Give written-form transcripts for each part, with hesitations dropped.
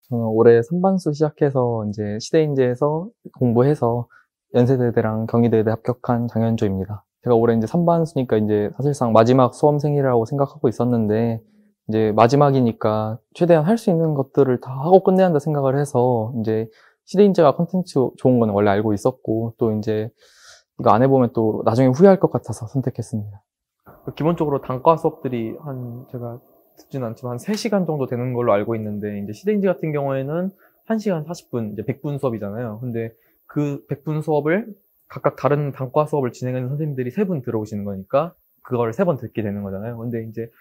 저는 올해 3반수 시작해서 이제 시대인재에서 공부해서 연세대대랑 경희대대 합격한 장현조입니다. 제가 올해 이제 3반수니까 이제 사실상 마지막 수험생이라고 생각하고 있었는데 이제 마지막이니까 최대한 할 수 있는 것들을 다 하고 끝내야 한다 생각을 해서 이제 시대인재가 컨텐츠 좋은 건 원래 알고 있었고 또 이제 이거 안 해보면 또 나중에 후회할 것 같아서 선택했습니다. 기본적으로 단과 수업들이 제가 듣지는 않지만 한 3시간 정도 되는 걸로 알고 있는데, 이제 시대인지 같은 경우에는 1시간 40분, 이제 100분 수업이잖아요. 근데 그 100분 수업을 각각 다른 단과 수업을 진행하는 선생님들이 3분 들어오시는 거니까 그걸 3번 듣게 되는 거잖아요. 근데 이제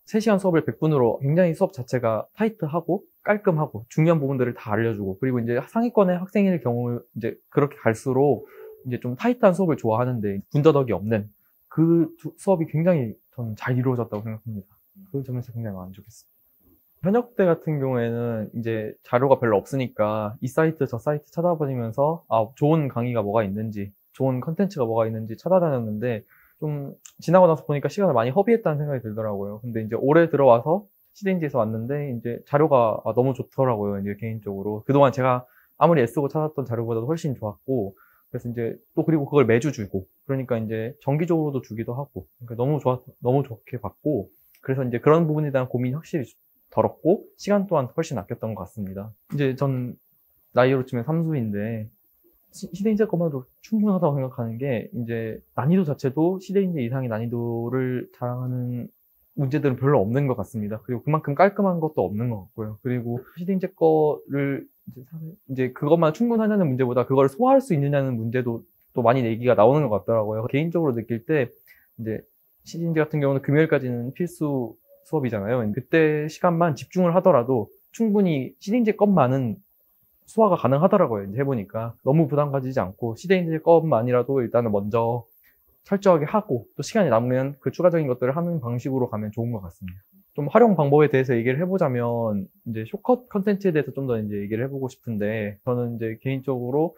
3시간 수업을 100분으로 굉장히 수업 자체가 타이트하고 깔끔하고 중요한 부분들을 다 알려주고, 그리고 이제 상위권의 학생일 경우 이제 그렇게 갈수록 이제 좀 타이트한 수업을 좋아하는데 군더더기 없는 그 수업이 굉장히 저는 잘 이루어졌다고 생각합니다. 그 점에서 굉장히 만족했어요. 현역대 같은 경우에는 이제 자료가 별로 없으니까 이 사이트 저 사이트 찾아보면서 좋은 강의가 뭐가 있는지, 좋은 컨텐츠가 뭐가 있는지 찾아다녔는데, 좀 지나고 나서 보니까 시간을 많이 허비했다는 생각이 들더라고요. 근데 이제 올해 들어와서 시대인지에서 왔는데 이제 자료가 너무 좋더라고요. 이제 개인적으로 그동안 제가 아무리 애쓰고 찾았던 자료보다도 훨씬 좋았고, 그래서 이제 또 그리고 그걸 매주 주고, 그러니까 이제 정기적으로도 주기도 하고, 그러니까 너무 좋게 봤고, 그래서 이제 그런 부분에 대한 고민이 확실히 덜었고 시간 또한 훨씬 아꼈던 것 같습니다. 이제 전 나이로 치면 3수인데 시대인재 것만으로 충분하다고 생각하는 게, 이제 난이도 자체도 시대인재 이상의 난이도를 자랑하는 문제들은 별로 없는 것 같습니다. 그리고 그만큼 깔끔한 것도 없는 것 같고요. 그리고 시대인재 거를 이제 그것만 충분하냐는 문제보다 그걸 소화할 수 있느냐는 문제도 또 많이 얘기가 나오는 것 같더라고요. 개인적으로 느낄 때 이제 시대인재 같은 경우는 금요일까지는 필수 수업이잖아요. 그때 시간만 집중을 하더라도 충분히 시대인재 것만은 소화가 가능하더라고요. 이제 해보니까 너무 부담 가지지 않고 시대인재 것만이라도 일단은 먼저 철저하게 하고 또 시간이 남으면 그 추가적인 것들을 하는 방식으로 가면 좋은 것 같습니다. 좀 활용 방법에 대해서 얘기를 해보자면 이제 숏컷 컨텐츠에 대해서 좀 더 이제 얘기를 해보고 싶은데, 저는 이제 개인적으로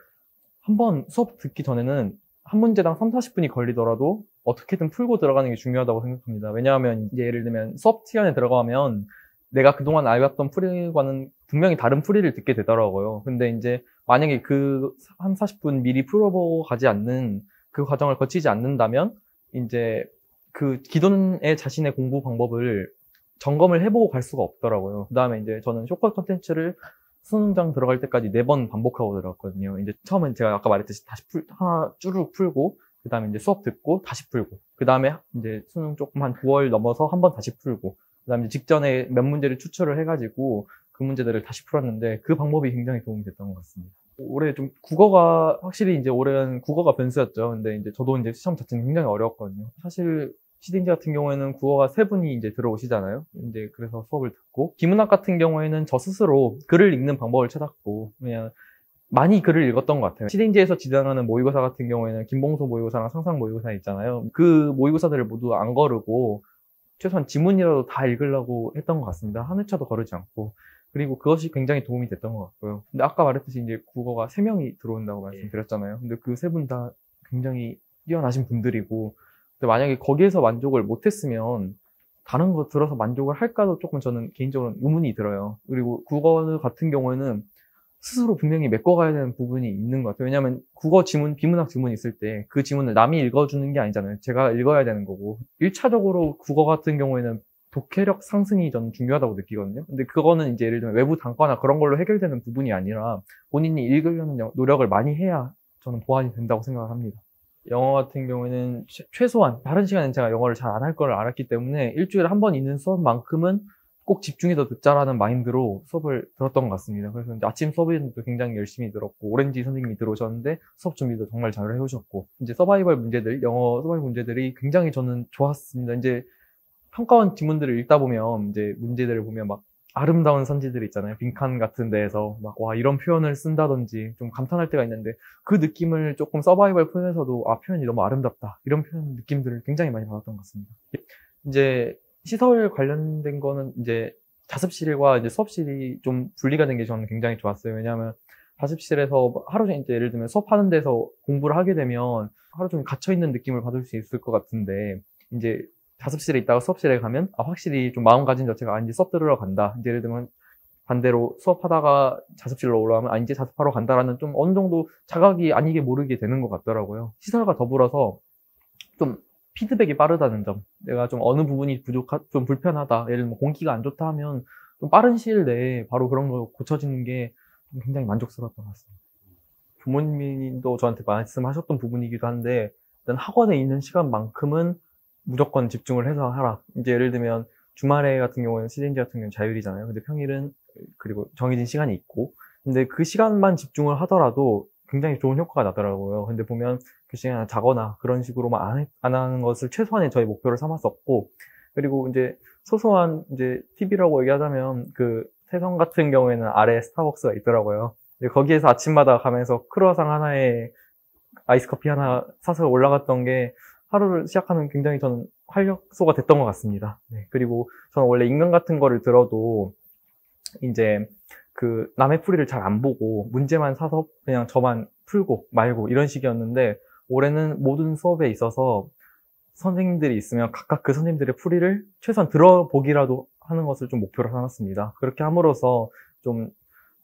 한번 수업 듣기 전에는 한 문제당 3, 40분이 걸리더라도 어떻게든 풀고 들어가는 게 중요하다고 생각합니다. 왜냐하면 이제 예를 들면 수업 시간에 들어가면 내가 그동안 알았던 풀이와는 분명히 다른 풀이를 듣게 되더라고요. 근데 이제 만약에 그 한 40분 미리 풀어보고 가지 않는 그 과정을 거치지 않는다면 이제 그 기존의 자신의 공부 방법을 점검을 해보고 갈 수가 없더라고요. 그 다음에 이제 저는 숏컷 컨텐츠를 수능장 들어갈 때까지 4번 반복하고 들어갔거든요. 이제 처음엔 제가 아까 말했듯이 하나 쭈르륵 풀고, 그 다음에 이제 수업 듣고 다시 풀고, 그 다음에 이제 수능 조금 한 9월 넘어서 한 번 다시 풀고, 그 다음에 직전에 몇 문제를 추출을 해가지고 그 문제들을 다시 풀었는데 그 방법이 굉장히 도움이 됐던 것 같습니다. 올해 좀 국어가 확실히 이제 올해는 국어가 변수였죠. 근데 이제 저도 이제 시험 자체는 굉장히 어려웠거든요. 사실 시대인재 같은 경우에는 국어가 3분이 이제 들어오시잖아요. 이제 그래서 수업을 듣고, 기문학 같은 경우에는 저 스스로 글을 읽는 방법을 찾았고 그냥 많이 글을 읽었던 것 같아요. 시대인재에서 지정하는 모의고사 같은 경우에는 김봉수 모의고사랑 상상 모의고사 있잖아요. 그 모의고사들을 모두 안 거르고 최소한 지문이라도 다 읽으려고 했던 것 같습니다. 한 회차도 거르지 않고. 그리고 그것이 굉장히 도움이 됐던 것 같고요. 근데 아까 말했듯이 이제 국어가 3명이 들어온다고 말씀드렸잖아요. 근데 그 3분 다 굉장히 뛰어나신 분들이고, 근데 만약에 거기에서 만족을 못했으면 다른 거 들어서 만족을 할까도 조금 저는 개인적으로 의문이 들어요. 그리고 국어 같은 경우에는 스스로 분명히 메꿔가야 되는 부분이 있는 것 같아요. 왜냐하면 국어 지문, 비문학 지문이 있을 때 그 지문을 남이 읽어주는 게 아니잖아요. 제가 읽어야 되는 거고. 1차적으로 국어 같은 경우에는 독해력 상승이 저는 중요하다고 느끼거든요. 근데 그거는 이제 예를 들면 외부 단과나 그런 걸로 해결되는 부분이 아니라 본인이 읽으려는 노력을 많이 해야 저는 보완이 된다고 생각을 합니다. 영어 같은 경우에는 최소한 다른 시간엔 제가 영어를 잘 안 할 걸 알았기 때문에 일주일에 한 번 있는 수업만큼은 꼭 집중해서 듣자라는 마인드로 수업을 들었던 것 같습니다. 그래서 이제 아침 수업에도 굉장히 열심히 들었고, 오렌지 선생님이 들어오셨는데 수업 준비도 정말 잘 해오셨고, 이제 서바이벌 문제들, 영어 서바이벌 문제들이 굉장히 저는 좋았습니다. 이제 평가원 지문들을 읽다 보면 이제 문제들을 보면 막 아름다운 선지들 있잖아요. 빈칸 같은 데에서 막 와 이런 표현을 쓴다든지 좀 감탄할 때가 있는데, 그 느낌을 조금 서바이벌 표현에서도 표현이 너무 아름답다 이런 표현 느낌들을 굉장히 많이 받았던 것 같습니다. 이제 시설 관련된 거는 이제 자습실과 이제 수업실이 좀 분리가 된 게 저는 굉장히 좋았어요. 왜냐하면 자습실에서 하루 종일 이제 예를 들면 수업하는 데서 공부를 하게 되면 하루 종일 갇혀있는 느낌을 받을 수 있을 것 같은데, 이제 자습실에 있다가 수업실에 가면 확실히 좀 마음가짐 자체가 이제 수업 들으러 간다. 이제 예를 들면 반대로 수업하다가 자습실로 올라오면 아 이제 자습하러 간다라는 좀 어느 정도 자각이 아니게 모르게 되는 것 같더라고요. 시설과 더불어서 좀 피드백이 빠르다는 점, 내가 좀 어느 부분이 좀 불편하다, 예를 들면 공기가 안 좋다 하면 좀 빠른 시일 내에 바로 그런 거 고쳐지는 게 굉장히 만족스러웠던 것 같습니다. 부모님도 저한테 말씀하셨던 부분이기도 한데, 일단 학원에 있는 시간만큼은 무조건 집중을 해서 하라. 이제 예를 들면 주말에 같은 경우에는 시즌제 같은 경우는 자율이잖아요. 근데 평일은 그리고 정해진 시간이 있고, 근데 그 시간만 집중을 하더라도 굉장히 좋은 효과가 나더라고요. 근데 보면 그 시간에 자거나 그런 식으로만 안 하는 것을 최소한의 저희 목표를 삼았었고, 그리고 이제 소소한 이제 팁이라고 얘기하자면 그 세성 같은 경우에는 아래에 스타벅스가 있더라고요. 거기에서 아침마다 가면서 크루아상 하나에 아이스 커피 하나 사서 올라갔던 게 하루를 시작하는 굉장히 저는 활력소가 됐던 것 같습니다. 네. 그리고 저는 원래 인강 같은 거를 들어도 이제 그 남의 풀이를 잘 안 보고 문제만 사서 그냥 저만 풀고 말고 이런 식이었는데, 올해는 모든 수업에 있어서 선생님들이 있으면 각각 그 선생님들의 풀이를 최소한 들어보기라도 하는 것을 좀 목표로 삼았습니다. 그렇게 함으로써 좀,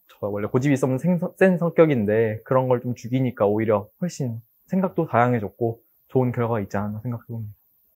저 원래 고집이 센 성격인데 그런 걸 좀 죽이니까 오히려 훨씬 생각도 다양해졌고 좋은 결과가 있지 않나 생각해봅니다.